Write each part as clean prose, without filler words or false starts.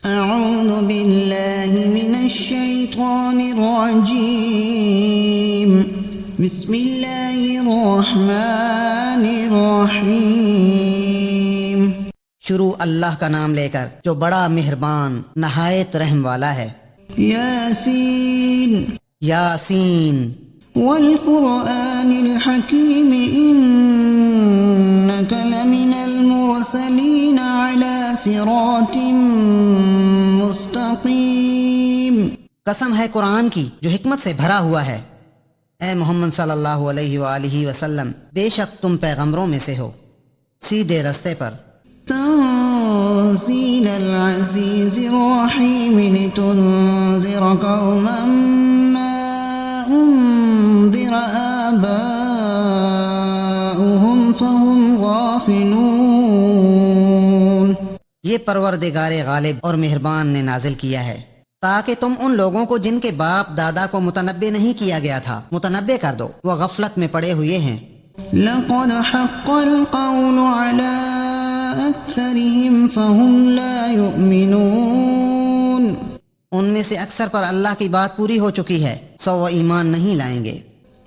أعوذ بالله من الشيطان الرجيم بسم الله الرحمن الرحيم شروع اللہ کا نام لے کر جو بڑا مہربان نہایت رحم والا ہے۔ ياسين یاسین والقرآن الحكيم إنك لمن المرسلين على صراط مستقيم۔ قسم ہے قرآن کی جو حکمت سے بھرا ہوا ہے، اے محمد صلی اللہ علیہ وآلہ وسلم، بے شک تم پیغمبروں میں سے ہو، سیدھے رستے پر۔ تنزيل العزيز الرحيم لتنذر قوما ما أنذر آباؤهم فهم غافلون۔ یہ پروردگار غالب اور مہربان نے نازل کیا ہے تاکہ تم ان لوگوں کو جن کے باپ دادا کو متنبع نہیں کیا گیا تھا متنبع کر دو، وہ غفلت میں پڑے ہوئے ہیں۔ لقد حق القول على أكثرهم فهم لا يؤمنون۔ ان میں سے اکثر پر اللہ کی بات پوری ہو چکی ہے، سو وہ ایمان نہیں لائیں گے۔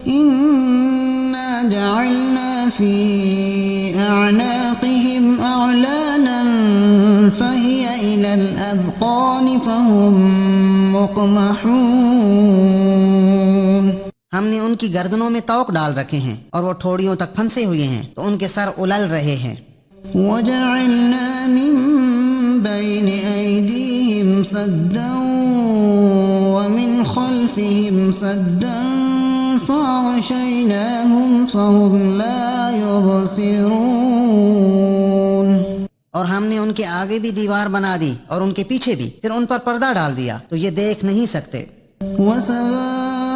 إنا جعلنا في أعناقهم أغلالا فهي إلى الأذقان فهم مقمحون۔ ہم نے ان کی گردنوں میں طوق ڈال رکھے ہیں اور وہ ٹھوڑیوں تک پھنسے ہوئے ہیں تو ان کے سر الل رہے ہیں۔ وجعلنا من بين أيديهم سدا ومن خلفهم سدا فأغشيناهم فهم لا يبصرون۔ اور ہم نے ان کے آگے بھی دیوار بنا دی اور ان کے پیچھے بھی، پھر ان پر پردہ ڈال دیا تو یہ دیکھ نہیں سکتے۔ وسواء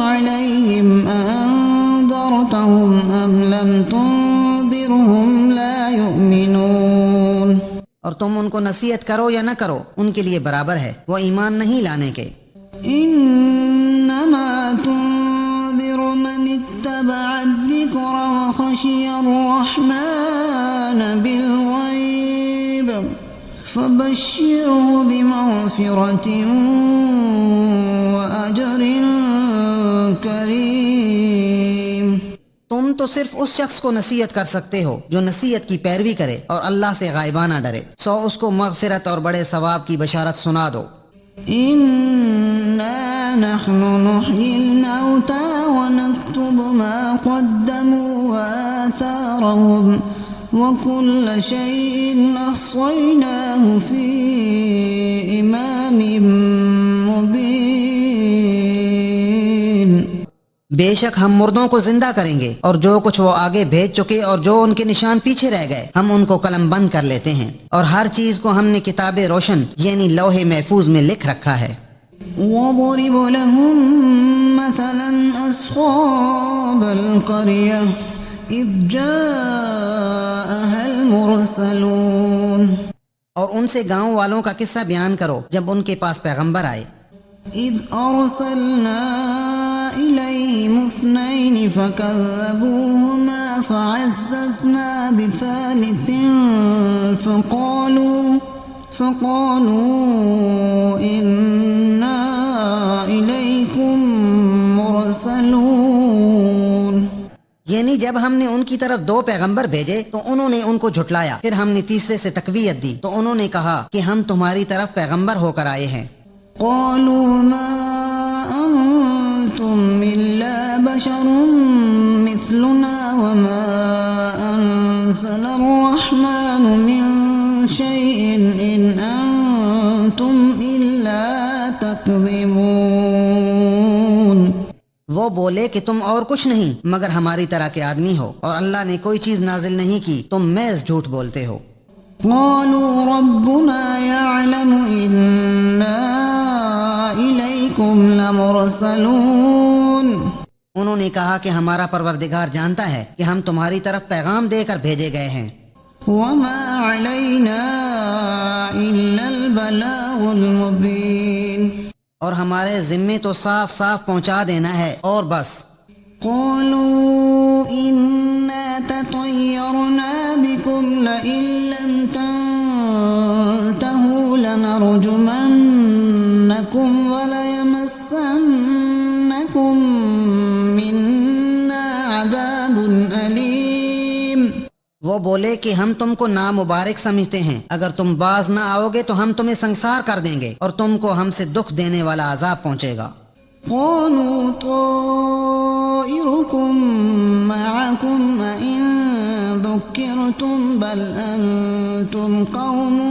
عليهم أأنذرتهم أم لم تنذرهم لا يؤمنون۔ اور تم ان کو نصیحت کرو یا نہ کرو، ان کے لیے برابر ہے، وہ ایمان نہیں لانے کے۔ إنما تنذر من اتبع الذكر وخشي الرحمن بالغيب فبشره بمغفرة وأجر كريم۔ تم تو صرف اس شخص کو نصیحت کر سکتے ہو جو نصیحت کی پیروی کرے اور اللہ سے غائبانہ ڈرے، سو اس کو مغفرت اور بڑے ثواب کی بشارت سنا دو۔ إنا نحن نحيي الموتى ونكتب ما قدموا وآثارهم وكل شيء أحصيناه في إمام مبين۔ بے شک ہم مردوں کو زندہ کریں گے اور جو کچھ وہ آگے بھیج چکے اور جو ان کے نشان پیچھے رہ گئے ہم ان کو قلم بند کر لیتے ہیں، اور ہر چیز کو ہم نے کتاب روشن یعنی لوح محفوظ میں لکھ رکھا ہے۔ وَاضْرِبْ لَهُم مَّثَلًا أَصْحَابَ الْقَرْيَةِ إِذْ جَاءَهَا الْمُرْسَلُونَ۔ اور ان سے گاؤں والوں کا قصہ بیان کرو جب ان کے پاس پیغمبر آئے۔ إِذْ أَرْسَلْنَا إِلَيْهِمُ اثْنَيْنِ فَكَذَّبُوهُمَا فَعَزَّزْنَا بِثَالِثٍ فَقَالُوا إِنَّا إِلَيْكُمْ مُرْسَلُونَ۔ یعنی جب ہم نے ان کی طرف 2 پیغمبر بھیجے تو انہوں نے ان کو جھٹلایا، پھر ہم نے تیسرے سے تقویت دی تو انہوں نے کہا کہ ہم تمہاری طرف پیغمبر ہو کر آئے ہیں۔ قالوا ما أنتم إلا بشر مثلنا وما أنزل الرحمن من شيء إن أنتم إلا تكذبون۔ وہ بولے کہ تم اور کچھ نہیں مگر ہماری طرح کے آدمی ہو، اور اللہ نے کوئی چیز نازل نہیں کی، تم محض جھوٹ بولتے ہو۔ قالوا ربنا يعلم إنا إليكم لمرسلون۔ انہوں نے کہا کہ ہمارا پروردگار جانتا ہے کہ ہم تمہاری طرف پیغام دے کر بھیجے گئے ہیں۔ وما علينا إلا البلاغ المبين۔ اور ہمارے ذمے تو صاف صاف پہنچا دینا ہے اور بس۔ قالوا إنا تطيرنا بكم لئن لم تنتهوا وہ بولے کہ ہم تم کو نامبارک سمجھتے ہیں، اگر تم باز نہ آؤ گے تو ہم تمہیں سنسار کر دیں گے اور تم کو ہم سے دکھ دینے والا عذاب پہنچے گا۔ قالوا طائركم معكم أئن ذكرتم بل أنتم قوم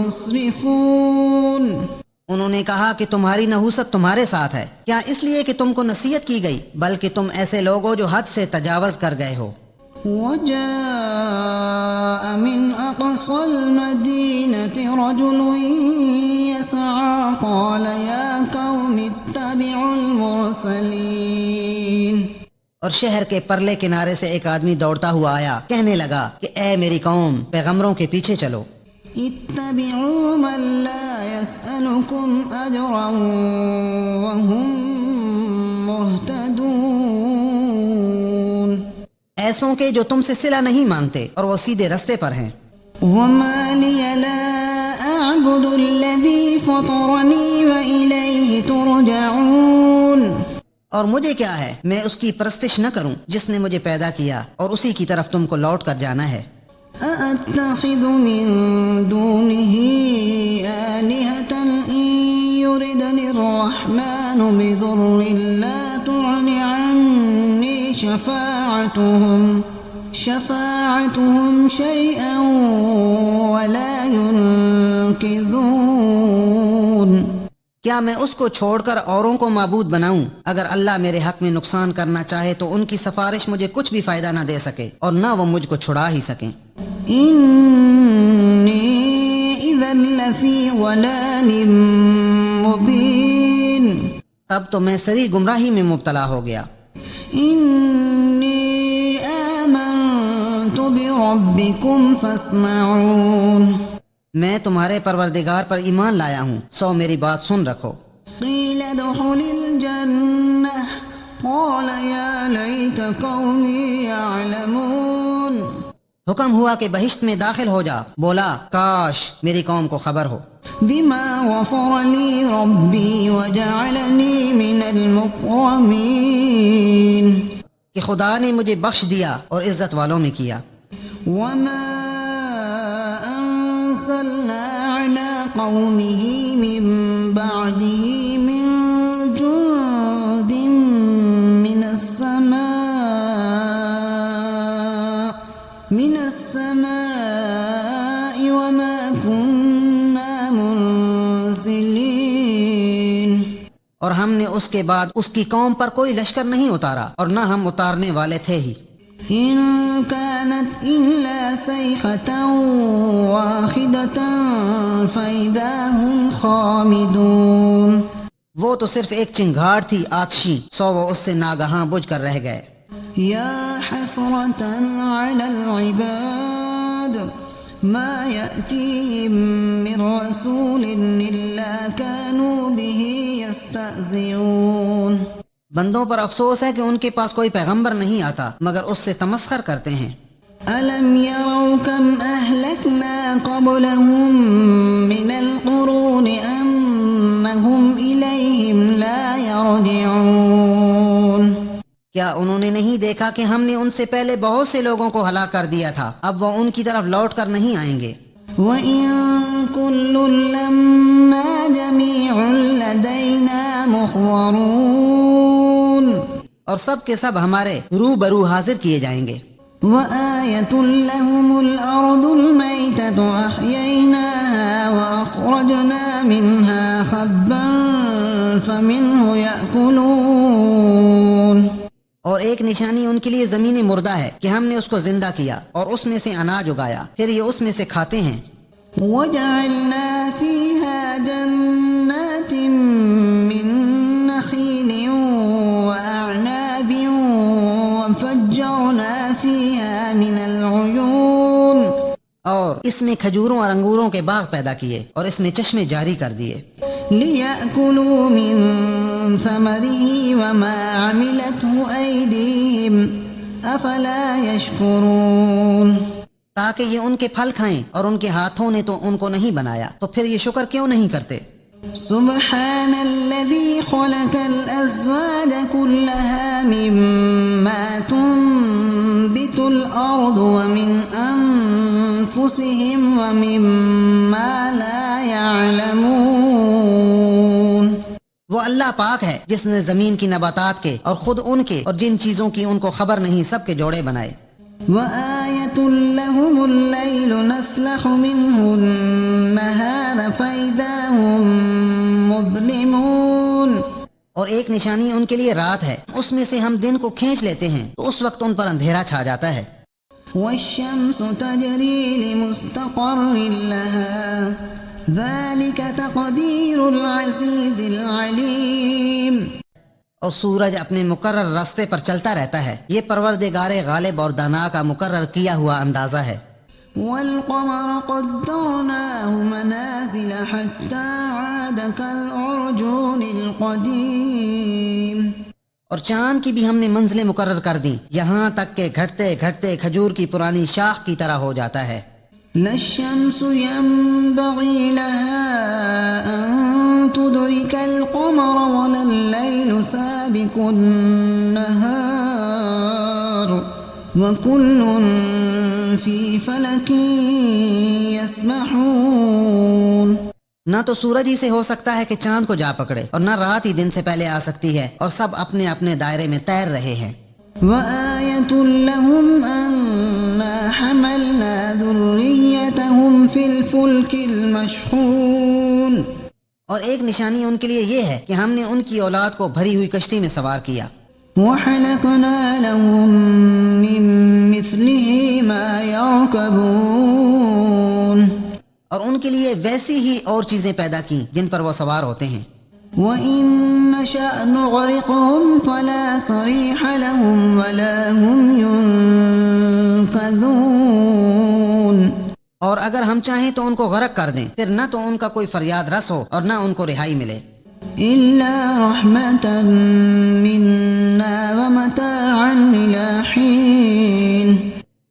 مسرفون۔ انہوں نے کہا کہ تمہاری نحوست تمہارے ساتھ ہے، کیا اس لیے کہ تم کو نصیحت کی گئی، بلکہ تم ایسے لوگ ہو جو حد سے تجاوز کر گئے ہو۔ وجاء من أقصى المدينة رجل يسعى قال يا قوم اتبعوا المرسلين۔ اور شہر کے پرلے کنارے سے ایک آدمی دوڑتا ہوا آیا، کہنے لگا کہ اے میری قوم، پیغمبروں کے پیچھے چلو۔ اتبعوا من لا يسألكم أجرا وهم مهتدون۔ ایسوں کے جو تم سے صلہ نہیں مانگتے اور وہ سیدھے رستے پر ہیں۔ وما لي لا أعبد الذي فطرني وإليه ترجعون۔ اور مجھے کیا ہے، میں اس کی پرستش نہ کروں جس نے مجھے پیدا کیا اور اسی کی طرف تم کو لوٹ کر جانا ہے۔ أأتخذ من دونه آلهة إن يردني الرحمن بضر لا تغن عني شفاعتهم شيئا ولا ينقذون۔ کیا میں اس کو چھوڑ کر اوروں کو معبود بناؤں؟ اگر اللہ میرے حق میں نقصان کرنا چاہے تو ان کی سفارش مجھے کچھ بھی فائدہ نہ دے سکے اور نہ وہ مجھ کو چھڑا ہی سکیں۔ إني إذا لفي ضلال مبين۔ تب تو میں سری گمراہی میں مبتلا ہو گیا۔ إني آمنت بربكم فاسمعون۔ میں تمہارے پروردگار پر ایمان لایا ہوں، سو میری بات سن رکھو۔ قيل ادخل الجنة قال يا ليت قومي يعلمون۔ حکم ہوا کہ بہشت میں داخل ہو جا، بولا کاش میری قوم کو خبر ہو۔ بما غفر لي ربي وجعلني من المكرمين۔ کہ خدا نے مجھے بخش دیا اور عزت والوں میں کیا۔ وما أرسلنا على قومه من بعده من جند من السماء وما كنا منزلين۔ اور ہم نے اس کے بعد اس کی قوم پر کوئی لشکر نہیں اتارا اور نہ ہم اتارنے والے تھے ہی۔ إن كانت إلا صيحة واحدة فإذا هم خامدون۔ وہ تو صرف ایک چنگھاڑ تھی آتشی، سو وہ اس سے ناگہاں بجھ کر رہ گئے۔ يا حسرة على العباد ما يأتيهم من رسول إلا كانوا به يستهزئون۔ بندوں پر افسوس ہے کہ ان کے پاس کوئی پیغمبر نہیں آتا مگر اس سے تمسخر کرتے ہیں۔ ألم يروا كم أهلكنا قبلهم من القرون أنهم إليهم لا يرجعون۔ کیا انہوں نے نہیں دیکھا کہ ہم نے ان سے پہلے بہت سے لوگوں کو ہلاک کر دیا تھا، اب وہ ان کی طرف لوٹ کر نہیں آئیں گے۔ وَإِن كُلٌّ لَّمَّا جَمِيعٌ لَّدَيْنَا مُحْضَرُونَ۔ اور سب کے سب ہمارے روبرو حاضر کیے جائیں گے۔ وَآيَةٌ لَّهُمُ الْأَرْضُ الْمَيْتَةُ أَحْيَيْنَاهَا وَأَخْرَجْنَا مِنْهَا حَبًّا فَمِنْهُ يَأْكُلُونَ۔ اور ایک نشانی ان کے لیے زمین مردہ ہے کہ ہم نے اس کو زندہ کیا اور اس میں سے اناج اگایا، پھر یہ اس میں سے کھاتے ہیں۔ وَجَعَلْنَا فِيهَا جَنَّاتٍ مِّن نَّخِيلٍ وَأَعْنَابٍ وَفَجَّرْنَا فِيهَا مِنَ الْعُيُونِ۔ اور اس میں کھجوروں اور انگوروں کے باغ پیدا کیے اور اس میں چشمے جاری کر دیے۔ لِيَأْكُلُوا مِن ثَمَرِهِ وَمَا عَمِلَتْهُ أَيْدِيهِمْ أَفَلَا يَشْكُرُونَ۔ تاکہ یہ ان کے پھل کھائیں اور ان کے ہاتھوں نے تو ان کو نہیں بنایا، تو پھر یہ شکر کیوں نہیں کرتے؟ سبحان الذي خلق الأزواج كلها مما تنبت تنبت الأرض ومن أنفسهم ومما لا يعلمون۔ وہ اللہ پاک ہے جس نے زمین کی نباتات کے اور خود ان کے اور جن چیزوں کی ان کو خبر نہیں سب کے جوڑے بنائے۔ وآية لهم الليل نسلخ منه النهار فإذا هم مظلمون۔ اور ایک نشانی ان کے لیے رات ہے، اس میں سے ہم دن کو کھینچ لیتے ہیں تو اس وقت ان پر اندھیرا چھا جاتا ہے۔ والشمس تجري لمستقر لها ذلك تقدير العزيز العليم۔ اور سورج اپنے مقرر راستے پر چلتا رہتا ہے، یہ پروردگار غالب اور دانا کا مقرر کیا ہوا اندازہ ہے۔ والقمر قدرناه منازل حتى عاد كالعرجون القديم۔ اور چاند کی بھی ہم نے منزلیں مقرر کر دیں یہاں تک کہ گھٹتے گھٹتے کھجور کی پرانی شاخ کی طرح ہو جاتا ہے۔ لا الشمس ينبغي لها أن تدرك القمر ولا الليل سابق النهار وكل في فلك يسبحون۔ نہ تو سورج ہی سے ہو سکتا ہے کہ چاند کو جا پکڑے، اور نہ رات ہی دن سے پہلے آ سکتی ہے، اور سب اپنے اپنے دائرے میں تیر رہے ہیں۔ وآية لهم أنا حملنا ذريتهم في الفلك المشحون۔ اور ایک نشانی ان کے لیے یہ ہے کہ ہم نے ان کی اولاد کو بھری ہوئی کشتی میں سوار کیا۔ وحلقنا لهم من مثله ما يركبون۔ اور ان کے لیے ویسی ہی اور چیزیں پیدا کی جن پر وہ سوار ہوتے ہیں۔ وَإِن نَّشَأْ نُغْرِقْهُمْ فَلَا صَرِيحَ لَهُمْ وَلَا هُمْ يُنقَذُونَ۔ اور اگر ہم چاہیں تو ان کو غرق کر دیں، پھر نہ تو ان کا کوئی فریاد رس ہو اور نہ ان کو رہائی ملے۔ إِلَّا رَحْمَةً مِّنَّا وَمَتَاعًا إِلَىٰ حِينٍ۔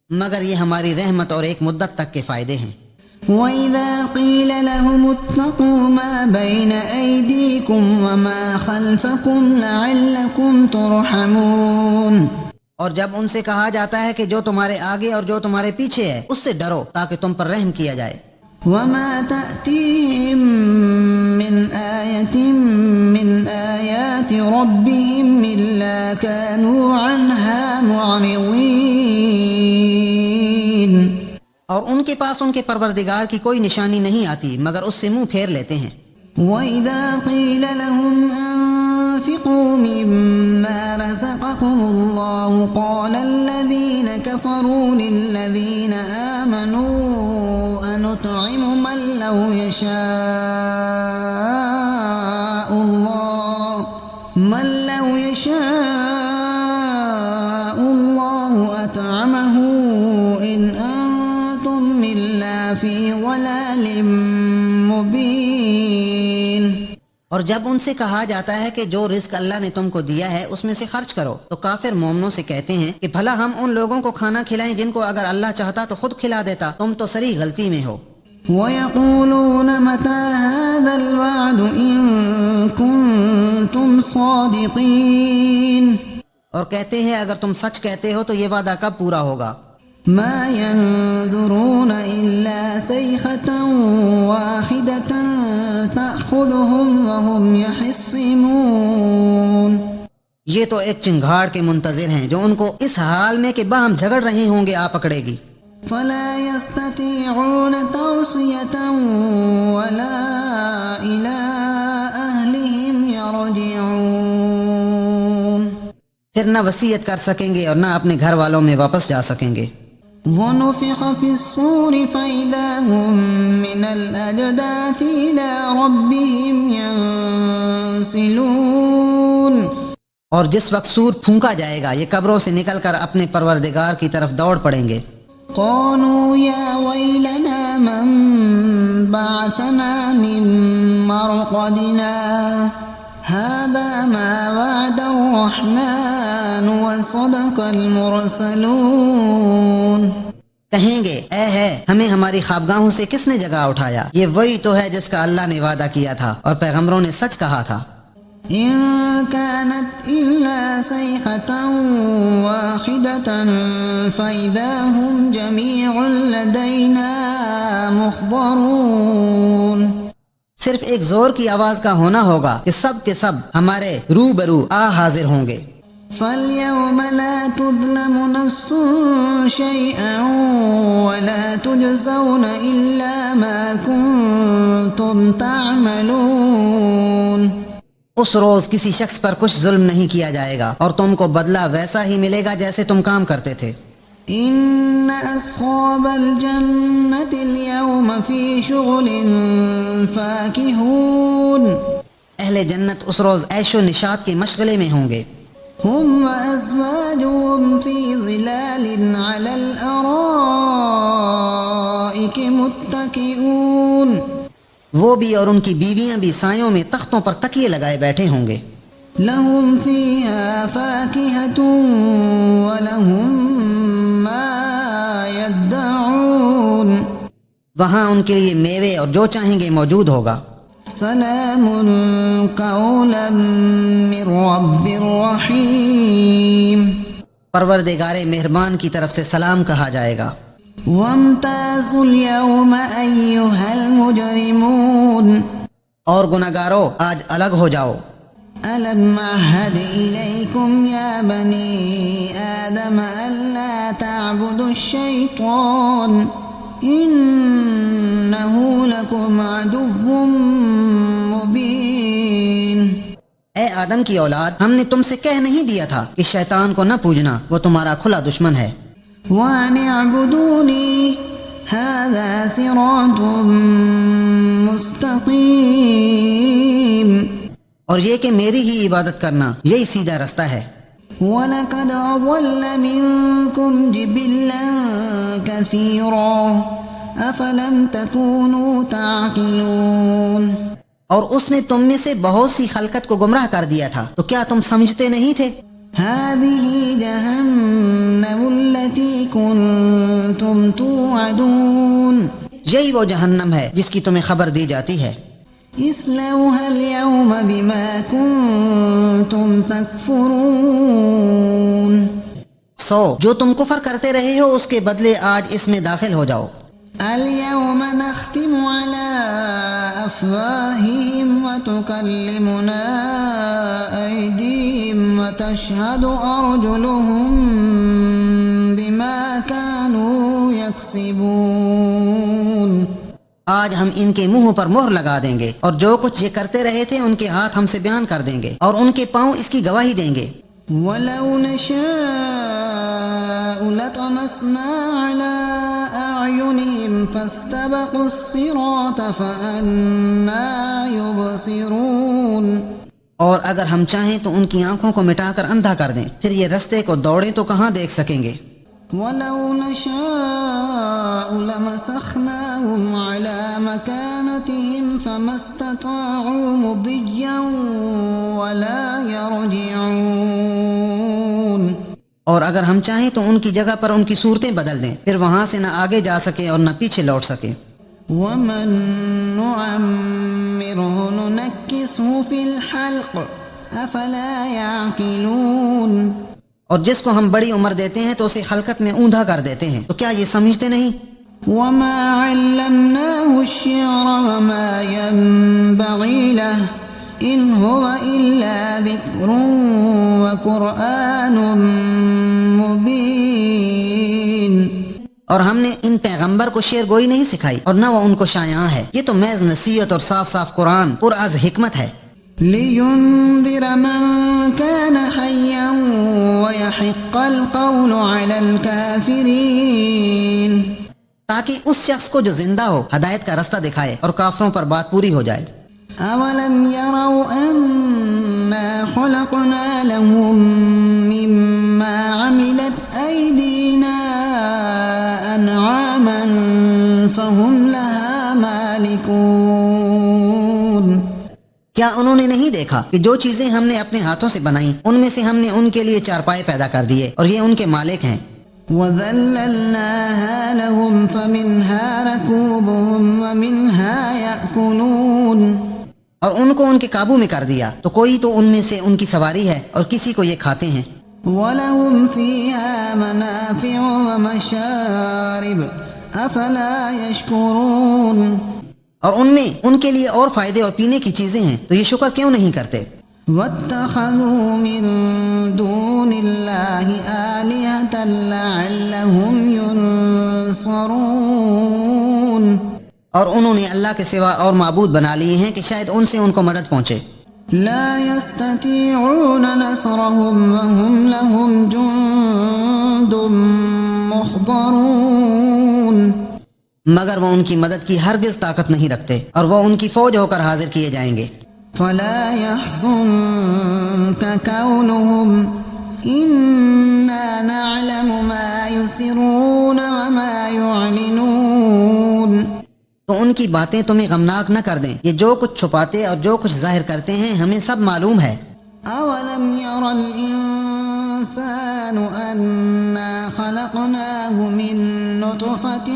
مگر یہ ہماری رحمت اور ایک مدت تک کے فائدے ہیں۔ وَإِذَا قِيلَ لَهُمُ اتَّقُوا مَا بَيْنَ أَيْدِيكُمْ وَمَا خَلْفَكُمْ لَعَلَّكُمْ تُرْحَمُونَ۔ اور جب ان سے کہا جاتا ہے کہ جو تمہارے آگے اور جو تمہارے پیچھے ہے اس سے ڈرو تاکہ تم پر رحم کیا جائے۔ وَمَا تَأْتِيهِم مِّنْ آيَةٍ مِّنْ آيَاتِ رَبِّهِمْ إِلَّا كَانُوا عَنْهَا مُعْرِضِينَ۔ اور ان کے پاس ان کے پروردگار کی کوئی نشانی نہیں آتی مگر اس سے منہ پھیر لیتے ہیں۔ وَإِذَا قِيلَ لَهُمْ أَنفِقُوا مِمَّا رَزَقَكُمُ اللَّهُ قَالَ الَّذِينَ كَفَرُوا لِلَّذِينَ آمَنُوا أَنُطْعِمُ مَن لَّوْ يَشَاءُ اللَّهُ أَطْعَمَهُ إِنْ أَنتُمْ إِلَّا فِي ضَلَالٍ مُّبِينٍ۔ اور جب ان سے کہا جاتا ہے کہ جو رزق اللہ نے تم کو دیا ہے اس میں سے خرچ کرو تو کافر مومنوں سے کہتے ہیں کہ بھلا ہم ان لوگوں کو کھانا کھلائیں جن کو اگر اللہ چاہتا تو خود کھلا دیتا، تم تو سری غلطی میں ہو۔ وَيَقُولُونَ مَتَىٰ هَٰذَا الْوَعْدُ إِن كُنتُمْ صَادِقِينَ۔ اور کہتے ہیں اگر تم سچ کہتے ہو تو یہ وعدہ کب پورا ہوگا؟ مَا يَنظُرُونَ إِلَّا صَيْحَةً وَاحِدَةً تَأْخُذُهُمْ وَهُمْ يَخِصِّمُونَ۔ یہ تو ایک چنگھاڑ کے منتظر ہیں جو ان کو اس حال میں کہ باہم جھگڑ رہے ہوں گے آ پکڑے گی۔ فَلَا يَسْتَطِيعُونَ تَوْصِيَةً وَلَا إِلَىٰ أَهْلِهِمْ يَرْجِعُونَ۔ پھر نہ وصیت کر سکیں گے اور نہ اپنے گھر والوں میں واپس جا سکیں گے۔ وَنُفِخَ فِي الصُّورِ فَإِذَا هُم مِّنَ الْأَجْدَاثِ إِلَىٰ رَبِّهِمْ يَنسِلُونَ۔ اور جس وقت سور پھونکا جائے گا یہ قبروں سے نکل کر اپنے پروردگار کی طرف دوڑ پڑیں گے۔ قَالُوا يَا وَيْلَنَا مَن بَعَثَنَا مِن مَّرْقَدِنَا هَٰذَا مَا وَعَدَ الرَّحْمَٰنُ وَصَدَقَ الْمُرْسَلُونَ۔ کہیں گے اے ہے ہمیں ہماری خوابگاہوں سے کس نے جگہ اٹھایا، یہ وہی تو ہے جس کا اللہ نے وعدہ کیا تھا اور پیغمبروں نے سچ کہا تھا۔ إن كانت إلا صيحة واحدة فإذا هم جميع لدينا محضرون. صرف ایک زور کی آواز کا ہونا ہوگا کہ سب کے سب ہمارے روبرو آ حاضر ہوں گے. فَالْيَوْمَ لَا تُظْلَمُ نَفْسٌ شَيْئًا وَلَا تُجْزَوْنَ إِلَّا مَا كُنتُمْ تَعْمَلُونَ. اس روز کسی شخص پر کچھ ظلم نہیں کیا جائے گا اور تم کو بدلہ ویسا ہی ملے گا جیسے تم کام کرتے تھے. إِنَّ أَصْحَابَ الْجَنَّةِ الْيَوْمَ فِي شُغُلٍ فَاكِهُونَ. اہل جنت اس روز عیش و نشاط کے مشغلے میں ہوں گے. هم وأزواجهم في ظلال على الأرائك متكئون. وہ بھی اور ان کی بیویاں بھی سایوں میں تختوں پر تکیے لگائے بیٹھے ہوں گے. لهم فيها فاكهة ولهم ما يدعون. وہاں ان کے لیے میوے اور جو چاہیں گے موجود ہوگا. سلام قولا من رب رحیم. پروردگار مہربان کی طرف سے سلام کہا جائے گا. وامتازوا اليوم أيها المجرمون. اور گناہگارو آج الگ ہو جاؤ. ألم أعهد إليكم يا بني آدم ألا تعبدوا الشيطان إنه لكم عدو مبين. اے آدم کی اولاد، ہم نے تم سے کہہ نہیں دیا تھا کہ شیطان کو نہ پوجنا، وہ تمہارا کھلا دشمن ہے. وَأَنِ اعْبُدُونِي هَذَا صِرَاطٌ مُسْتَقِيمٌ. اور یہ کہ میری ہی عبادت کرنا یہی سیدھا رستہ ہے. وَلَقَدْ أَضَلَّ مِنكُمْ جِبِلًّا كَثِيرًا أَفَلَمْ تَكُونُوا تَعْقِلُونَ. اور اس نے تم میں سے بہت سی خلقت کو گمراہ کر دیا تھا، تو کیا تم سمجھتے نہیں تھے؟ هَذِهِ جَهَنَّمُ الَّتِي كُنتُمْ تُوعَدُونَ. یہی وہ جہنم ہے جس کی تمہیں خبر دی جاتی ہے. اصلوها اليوم بما كنتم تكفرون. سو جو تم کفر کرتے رہے ہو اس کے بدلے آج اس میں داخل ہو جاؤ. اليوم نختم على أفواههم وتكلمنا أيديهم وتشهد أرجلهم بما كانوا يكسبون. آج ہم ان کے منہ پر مہر لگا دیں گے اور جو کچھ یہ کرتے رہے تھے ان کے ہاتھ ہم سے بیان کر دیں گے اور ان کے پاؤں اس کی گواہی دیں گے. وَلَوْ نَشَاءُ لَطَمَسْنَا عَلَىٰ أَعْيُنِهِمْ فَاسْتَبَقُوا الصِّرَاطَ فَأَنَّىٰ يُبْصِرُونَ. اور اگر ہم چاہیں تو ان کی آنکھوں کو مٹا کر اندھا کر دیں، پھر یہ رستے کو دوڑیں تو کہاں دیکھ سکیں گے. وَلَوْ نَشَاءُ لَمَسَخْنَاهُمْ عَلَىٰ مَكَانَتِهِمْ فَمَا اسْتَطَاعُوا مُضِيًّا وَلَا يَرْجِعُونَ. اور اگر ہم چاہیں تو ان کی جگہ پر ان کی صورتیں بدل دیں، پھر وہاں سے نہ آگے جا سکیں اور نہ پیچھے لوٹ سکیں. وَمَن نُعَمِّرْهُ نُنَكِّسْهُ فِي الْخَلْقِ أَفَلَا يَعْقِلُونَ. اور جس کو ہم بڑی عمر دیتے ہیں تو اسے خلقت میں اوندھا کر دیتے ہیں، تو کیا یہ سمجھتے نہیں؟ وَمَا عَلَّمْنَاهُ الشِّعْرَ وَمَا يَنبَغِي لَهُ إِنْ هُوَ إِلَّا ذِكْرٌ وَقُرْآنٌ مُبِينٌ. اور ہم نے ان پیغمبر کو شعر گوئی نہیں سکھائی اور نہ وہ ان کو شایعاں ہے، یہ تو محض نصیحت اور صاف صاف قرآن پر از حکمت ہے. لِيُنذِرَ مَن كَانَ حَيًّا وَيَحِقَّ الْقَوْلُ عَلَى الْكَافِرِينَ. تاکہ اس شخص کو جو زندہ ہو ہدایت کا رستہ دکھائے اور کافروں پر بات پوری ہو جائے. أَوَلَمْ يَرَوْا أَنَّا خَلَقْنَا لَهُم مِّمَّا عَمِلَتْ أَيْدِينَا أَنْعَامًا فَهُمْ لَهَا مَالِكُونَ. کیا انہوں نے نہیں دیکھا کہ جو چیزیں ہم نے اپنے ہاتھوں سے بنائیں ان میں سے ہم نے ان کے لیے چارپائے پیدا کر دیے اور یہ ان کے مالک ہیں. وَذَلَّلْنَاهَا لَهُمْ فَمِنْهَا رَكُوبُهُمْ وَمِنْهَا يَأْكُلُونَ. اور ان کو ان کے قابو میں کر دیا، تو کوئی تو ان میں سے ان کی سواری ہے اور کسی کو یہ کھاتے ہیں۔ وَلَهُمْ فِيهَا مَنَافِعُ وَمَشَارِبُ أَفَلَا يَشْكُرُونَ، اور ان میں ان کے لیے اور فائدے اور پینے کی چیزیں ہیں، تو یہ شکر کیوں نہیں کرتے؟ وَاتَّخَذُوا مِن دُونِ اللَّهِ آلِهَةً لَعَلَّهُمْ يُنصَرُونَ، اور انہوں نے اللہ کے سوا اور معبود بنا لیے ہیں کہ شاید ان سے ان کو مدد پہنچے۔ لا يستطيعون نصرهم وهم لهم جند محضرون، مگر وہ ان کی مدد کی ہرگز طاقت نہیں رکھتے اور وہ ان کی فوج ہو کر حاضر کیے جائیں گے۔ فلا يحزنك كونهم إنا نعلم ما يسرون وما يعلنون، تو ان کی باتیں تمہیں غمناک نہ کر دیں، یہ جو کچھ چھپاتے اور جو کچھ ظاہر کرتے ہیں ہمیں سب معلوم ہے۔ أولم ير الإنسان أنا خلقناه من نطفة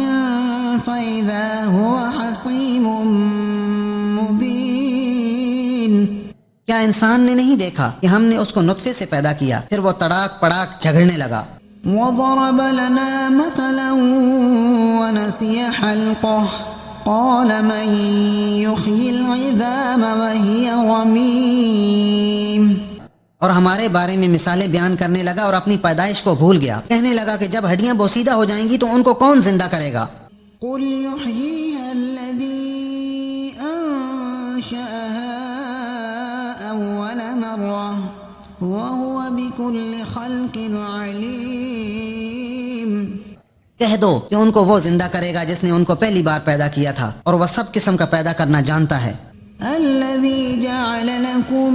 فإذا هو خصيم مبين، کیا انسان نے نہیں دیکھا کہ ہم نے اس کو نطفے سے پیدا کیا، پھر وہ تڑاک پڑاک جھگڑنے لگا۔ وضرب لنا مثلا ونسي خلقه قال من يحيي العظام وهي رميم، اور ہمارے بارے میں مثالیں بیان کرنے لگا اور اپنی پیدائش کو بھول گیا، کہنے لگا کہ جب ہڈیاں بوسیدہ ہو جائیں گی تو ان کو کون زندہ کرے گا؟ قل يحييها الذي أنشأها أول مرة وهو بكل خلق عليم، کہہ دو کہ ان کو وہ زندہ کرے گا جس نے ان کو پہلی بار پیدا کیا تھا اور وہ سب قسم کا پیدا کرنا جانتا ہے۔ الذي جعل لكم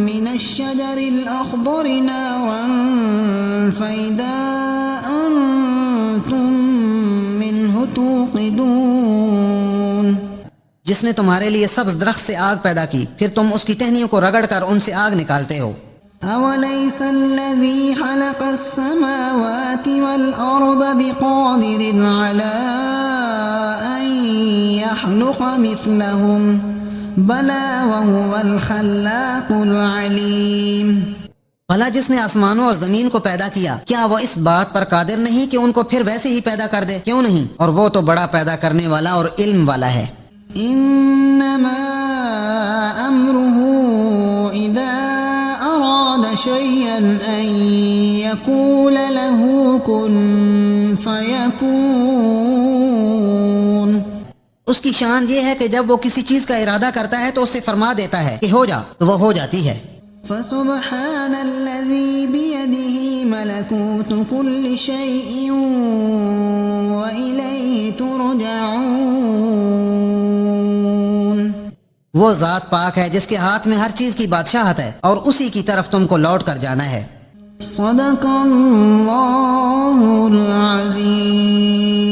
من الشجر الأخضر نارا فإذا أنتم منه توقدون، جس نے تمہارے لیے سبز درخت سے آگ پیدا کی، پھر تم اس کی ٹہنیوں کو رگڑ کر ان سے آگ نکالتے ہو۔ أوليس الذي خلق السماوات والأرض بقادر على أن يخلق مثلهم بلى وهو الخلاق العليم، بھلا جس نے آسمانوں اور زمین کو پیدا کیا، کیا وہ اس بات پر قادر نہیں کہ ان کو پھر ویسے ہی پیدا کر دے؟ کیوں نہیں، اور وہ تو بڑا پیدا کرنے والا اور علم والا ہے۔ إنما أمره إذا أراد شيئا أن يقول له كن فيكون، اس کی شان یہ ہے کہ جب وہ کسی چیز کا ارادہ کرتا ہے تو اسے فرما دیتا ہے کہ ہو جا، تو وہ ہو جاتی ہے۔ فسبحان الذي بيده ملكوت كل شيء وإليه ترجعون، وہ ذات پاک ہے جس کے ہاتھ میں ہر چیز کی بادشاہت ہے اور اسی کی طرف تم کو لوٹ کر جانا ہے۔ صدق اللہ العظیم۔